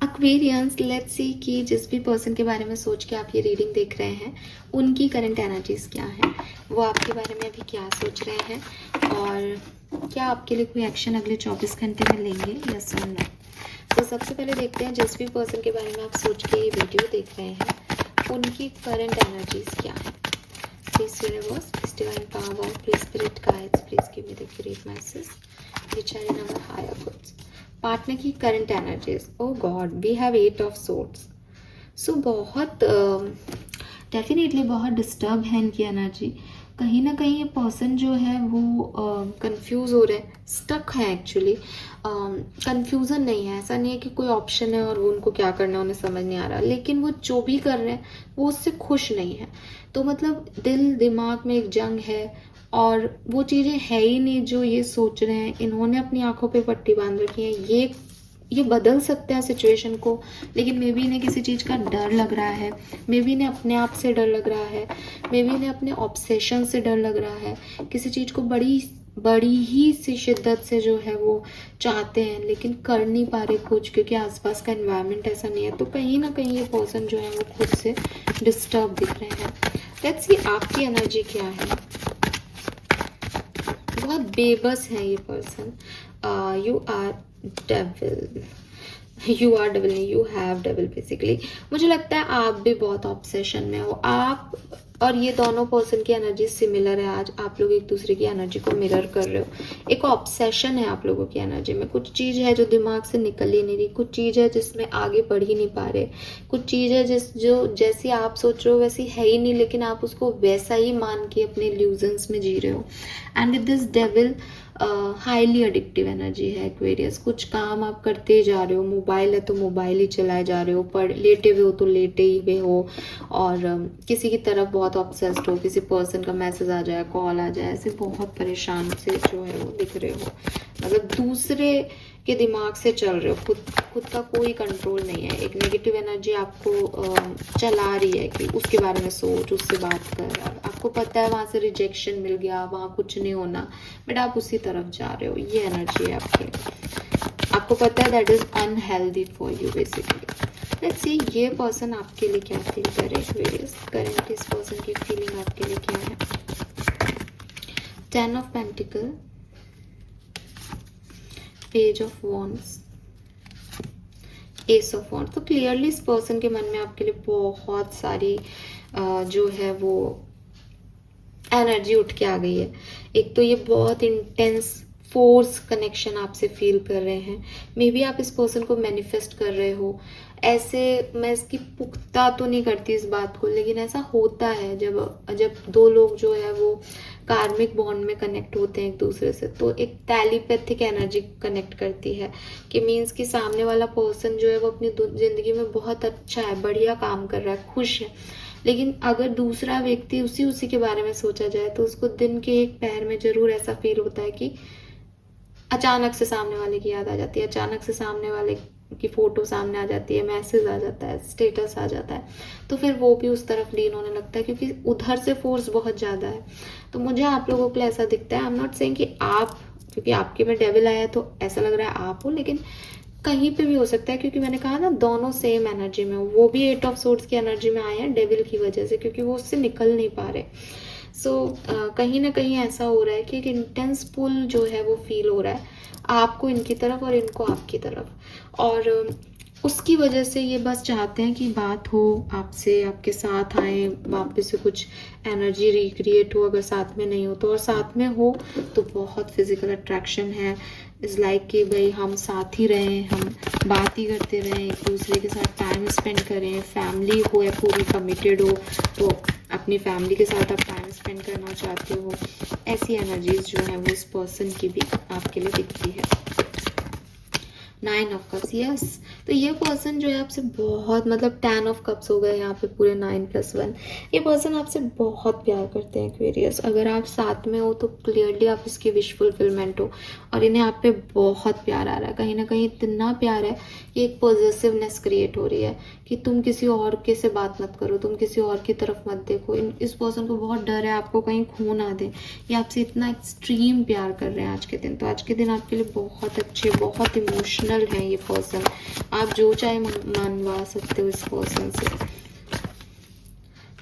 Aquarians, let's see कि जिस भी पर्सन के बारे में सोच के आप ये रीडिंग देख रहे हैं उनकी करंट एनर्जीज क्या है, वो आपके बारे में अभी क्या सोच रहे हैं और क्या आपके लिए कोई एक्शन अगले 24 घंटे में लेंगे, यस और नो। तो सबसे पहले देखते हैं जिस भी पर्सन के बारे में आप सोच के ये वीडियो देख रहे हैं उनकी करंट एनर्जीज क्या है। Please universe, please divine power, please spirit guides, please give me the accurate message which are in our higher goods. Partner की current energies, oh God, we have 8 of swords. So बहुत definitely बहुत disturb है इनकी energy. कहीं ना कहीं ये person जो है वो कंफ्यूज हो रहे हैं, स्टक है एक्चुअली। कंफ्यूजन नहीं है, ऐसा नहीं है कि कोई ऑप्शन है और वो उनको क्या करना है उन्हें समझ नहीं आ रहा, लेकिन वो जो भी कर रहे हैं वो उससे खुश नहीं है। तो मतलब दिल दिमाग में एक जंग है और वो चीज़ें है ही नहीं जो ये सोच रहे हैं। इन्होंने अपनी आंखों पे पट्टी बांध रखी है। ये बदल सकते हैं सिचुएशन को, लेकिन मे बी इन्हें किसी चीज़ का डर लग रहा है, मे बी इन्हें अपने आप से डर लग रहा है, मे बी इन्हें अपने ऑब्सेशन से डर लग रहा है। किसी चीज़ को बड़ी ही सी शिद्दत से जो है वो चाहते हैं लेकिन कर नहीं पा रहे कुछ, क्योंकि आसपास का एनवायरनमेंट ऐसा नहीं है। तो कहीं ना कहीं ये पर्सन जो है वो खुद से डिस्टर्ब दिख रहे हैं। लेट्स सी आपकी एनर्जी क्या है। बहुत बेबस है ये person. You are devil, you are devil नहीं, यू हैव डेविल बेसिकली। मुझे लगता है आप भी बहुत ऑब्सेशन में हो। आप और ये दोनों पर्सन की एनर्जी सिमिलर है। आज आप लोग एक दूसरे की एनर्जी को मिरर कर रहे हो। एक ऑब्सेशन है आप लोगों की एनर्जी में। कुछ चीज़ है जो दिमाग से निकल ही नहीं रही, कुछ चीज़ है जिसमें आगे बढ़ ही नहीं पा रहे, कुछ चीज़ है जो जैसी आप सोच रहे हो वैसी है ही नहीं, लेकिन आप उसको वैसा ही मान के अपने इल्यूजन्स में जी रहे हो। And with this devil highly addictive energy है एक्वेरियस। कुछ काम आप करते ही जा रहे हो, मोबाइल है तो मोबाइल ही चलाए जा रहे हो, लेटे हुए हो तो लेटे ही हुए हो, और किसी की तरफ बहुत ऑब्सेस्ड हो, किसी पर्सन का मैसेज आ जाए, कॉल आ जाए, ऐसे बहुत परेशान से जो है वो दिख रहे हो। मतलब दूसरे के दिमाग से चल रहे हो, खुद का कोई कंट्रोल नहीं है। एक नेगेटिव एनर्जी आपको चला रही है कि उसके बारे में सोच, उससे बात कर। आपको पता है वहाँ से रिजेक्शन मिल गया, वहाँ कुछ नहीं होना, बट आप उसी तरफ जा रहे हो। ये एनर्जी है आपकी। आपको पता है that is unhealthy for you basically. Let's see ये पर्सन आपके लिए क्या फील कर रहे हैं। करेंट इस पर्सन की फीलिंग आपके लिए क्या है। 10 of pentacle, page of wands, S of wands. तो क्लियरली इस पर्सन के मन में आपके लिए बहुत सारी जो है वो एनर्जी उठ के आ गई है। एक तो ये बहुत इंटेंस फोर्स कनेक्शन आपसे फील कर रहे हैं। मे बी आप इस पर्सन को मैनिफेस्ट कर रहे हो। ऐसे मैं इसकी पुख्ता तो नहीं करती इस बात को, लेकिन ऐसा होता है जब दो लोग जो है वो कार्मिक बॉन्ड में कनेक्ट होते हैं एक दूसरे से, तो एक टेलीपैथिक एनर्जी कनेक्ट करती है कि मीन्स कि सामने वाला पर्सन जो है वो अपनी जिंदगी में बहुत अच्छा है, बढ़िया काम कर रहा है, खुश है, लेकिन अगर दूसरा व्यक्ति उसी के बारे में सोचा जाए तो उसको दिन के एक पैर में जरूर ऐसा फील होता है कि अचानक से सामने वाले की याद आ जाती है, अचानक से सामने वाले की फोटो सामने आ जाती है, मैसेज आ जाता है, स्टेटस आ जाता है, तो फिर वो भी उस तरफ लीन होने लगता है क्योंकि उधर से फोर्स बहुत ज़्यादा है। तो मुझे आप लोगों के लिए ऐसा दिखता है। आई एम नॉट सेइंग कि आप, क्योंकि आपके में डेविल आया तो ऐसा लग रहा है आप हो, लेकिन कहीं पे भी हो सकता है, क्योंकि मैंने कहा ना दोनों सेम एनर्जी में हो। वो भी 8 ऑफ सोर्ड्स की एनर्जी में आए हैं डेविल की वजह से, क्योंकि वो उससे निकल नहीं पा रहे। सो कहीं ना कहीं ऐसा हो रहा है कि एक इंटेंस पुल जो है वो फील हो रहा है आपको इनकी तरफ और इनको आपकी तरफ, और उसकी वजह से ये बस चाहते हैं कि बात हो आपसे, आपके साथ आए, वापस से कुछ एनर्जी रिक्रिएट हो। अगर साथ में नहीं हो तो, और साथ में हो तो बहुत फिजिकल अट्रैक्शन है। इज़ लाइक कि भाई हम साथ ही रहें, हम बात ही करते रहें, एक दूसरे के साथ टाइम स्पेंड करें। फैमिली हो या पूरी कमिटेड हो तो अपनी फैमिली के साथ आप टाइम स्पेंड करना चाहते हो। ऐसी एनर्जीज जो है वो इस पर्सन की भी आपके लिए दिखती है। 9 ऑफ कप्स, यस। तो ये पर्सन जो है आपसे बहुत, मतलब 10 ऑफ कप्स हो गए यहाँ पे पूरे 9+1। ये पर्सन आपसे बहुत प्यार करते हैं एक्वेरियस। अगर आप साथ में हो तो क्लियरली आप इसकी विश फुलफिलमेंट हो, और इन्हें आप पे बहुत प्यार आ रहा है। कहीं ना कहीं इतना प्यार है कि एक पॉजिटिवनेस क्रिएट हो रही है कि तुम किसी और के से बात मत करो, तुम किसी और की तरफ मत देखो। इस पर्सन को बहुत डर है आपको कहीं खो ना दे। ये आपसे इतना एक्सट्रीम प्यार कर रहे हैं आज के दिन। तो आज के दिन आपके लिए बहुत अच्छे, बहुत इमोशनल इमोशनल है ये पर्सन, आप जो चाहे मनवा सकते हो इस पर्सन से।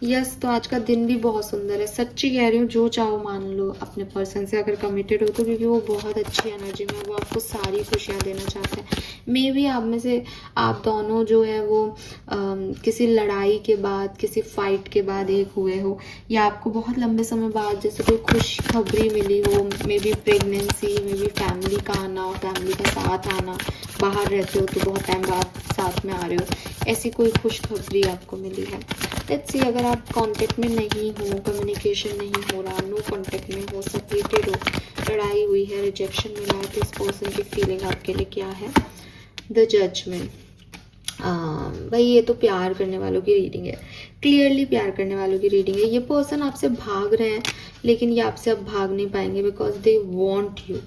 यस, तो आज का दिन भी बहुत सुंदर है, सच्ची कह रही हूँ, जो चाहो मान लो अपने पर्सन से अगर कमिटेड हो तो, क्योंकि वो बहुत अच्छी एनर्जी में, वो आपको सारी खुशियाँ देना चाहते हैं। मे भी आप में से आप दोनों जो है वो किसी लड़ाई के बाद, किसी फाइट के बाद एक हुए हो, या आपको बहुत लंबे समय बाद जैसे कोई खुशखबरी मिली हो, may be pregnancy, may be family का आना, फैमिली का साथ आना, बाहर रहते हो तो बहुत टाइम बाद साथ में आ रहे हो, ऐसी कोई खुशखबरी आपको मिली है। लेट्स सी, अगर आप कांटेक्ट में नहीं हो, कम्युनिकेशन नहीं हो रहा, नो कांटेक्ट में हो, सेपरेटेड हो, लड़ाई हुई है, रिजेक्शन मिला है, तो इस पर्सन की फीलिंग आपके लिए क्या है? The judgement. भाई ये तो प्यार करने वालों की रीडिंग है, क्लियरली प्यार करने वालों की रीडिंग है। ये पर्सन आपसे भाग रहे हैं, लेकिन ये आपसे अब भाग नहीं पाएंगे, बिकॉज दे वॉन्ट यू।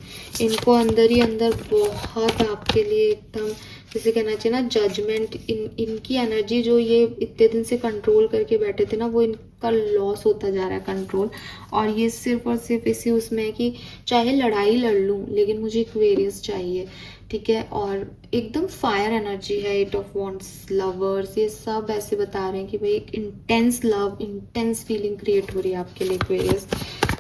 इनको अंदर ही अंदर बहुत आपके लिए एकदम, जैसे कहना चाहिए ना, जजमेंट, इनकी एनर्जी जो ये इतने दिन से कंट्रोल करके बैठे थे ना, वो इनका लॉस होता जा रहा है कंट्रोल। और ये सिर्फ और सिर्फ इसी उसमें है कि चाहे लड़ाई लड़ लूँ, लेकिन मुझे एक्वेरियस चाहिए, ठीक है। और एकदम फायर एनर्जी है, 8 ऑफ वॉन्ड्स, लवर्स, ये सब ऐसे बता रहे हैं कि भाई एक intense love, intense feeling create हो रही है आपके लिए एक्वेरियस।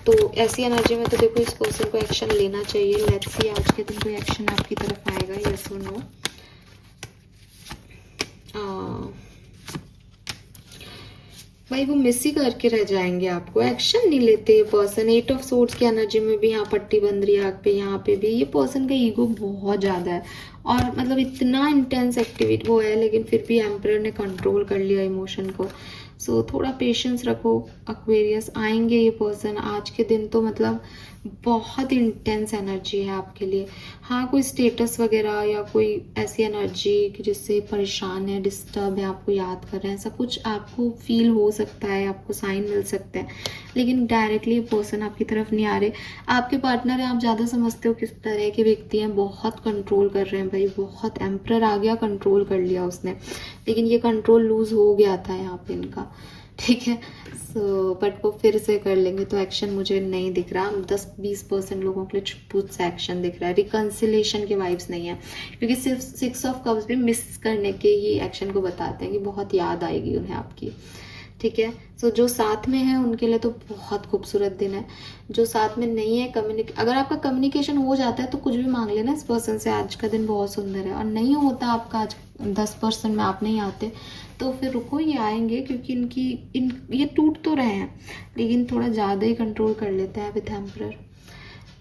तो ऐसी एनर्जी में तो देखो इस पर्सन को एक्शन लेना चाहिए। लेट्स सी आज के दिन कोई एक्शन आपकी तरफ आएगा, यस और नो। भाई वो मिस ही करके रह जाएंगे आपको, एक्शन नहीं लेते ये पर्सन। 8 ऑफ सोर्ड्स की एनर्जी में भी यहाँ पट्टी बंद रही है आग पे, यहाँ पे भी ये पर्सन का ईगो बहुत ज़्यादा है, और मतलब इतना इंटेंस एक्टिविटी वो है, लेकिन फिर भी एम्परर ने कंट्रोल कर लिया इमोशन को। सो थोड़ा पेशेंस रखो एक्वेरियस, आएंगे ये पर्सन आज के दिन, तो मतलब बहुत इंटेंस एनर्जी है आपके लिए। हाँ, कोई स्टेटस वगैरह या कोई ऐसी एनर्जी कि जिससे परेशान है, डिस्टर्ब है, आपको याद कर रहे हैं, ऐसा कुछ आपको फील हो सकता है, आपको साइन मिल सकते हैं, लेकिन डायरेक्टली पर्सन आपकी तरफ नहीं आ रहे। आपके पार्टनर है, आप ज़्यादा समझते हो किस तरह के व्यक्ति हैं, बहुत कंट्रोल कर रहे हैं भाई, बहुत एम्परर आ गया, कंट्रोल कर लिया उसने, लेकिन ये कंट्रोल लूज हो गया था यहाँ पे इनका, ठीक है। सो बट वो फिर से कर लेंगे, तो एक्शन मुझे नहीं दिख रहा। 10-20% लोगों के लिए कुछ सा एक्शन दिख रहा है, रिकन्सिलेशन के वाइब्स नहीं है, क्योंकि सिर्फ 6 ऑफ कप्स भी मिस करने के ही एक्शन को बताते हैं कि बहुत याद आएगी उन्हें आपकी, ठीक है। सो जो साथ में है उनके लिए तो बहुत खूबसूरत दिन है, जो साथ में नहीं है, अगर आपका कम्युनिकेशन हो जाता है तो कुछ भी मांग लेना इस पर्सन से, आज का दिन बहुत सुंदर है। और नहीं होता आपका आज 10% में आप नहीं आते, तो फिर रुको, ये आएंगे, क्योंकि ये टूट तो रहे हैं, लेकिन थोड़ा ज़्यादा ही कंट्रोल कर लेते हैं विद एम्परर।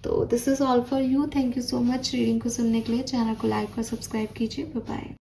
तो this is all for you, thank you so much reading को सुनने के लिए। चैनल को लाइक और सब्सक्राइब कीजिए, बाय बाय।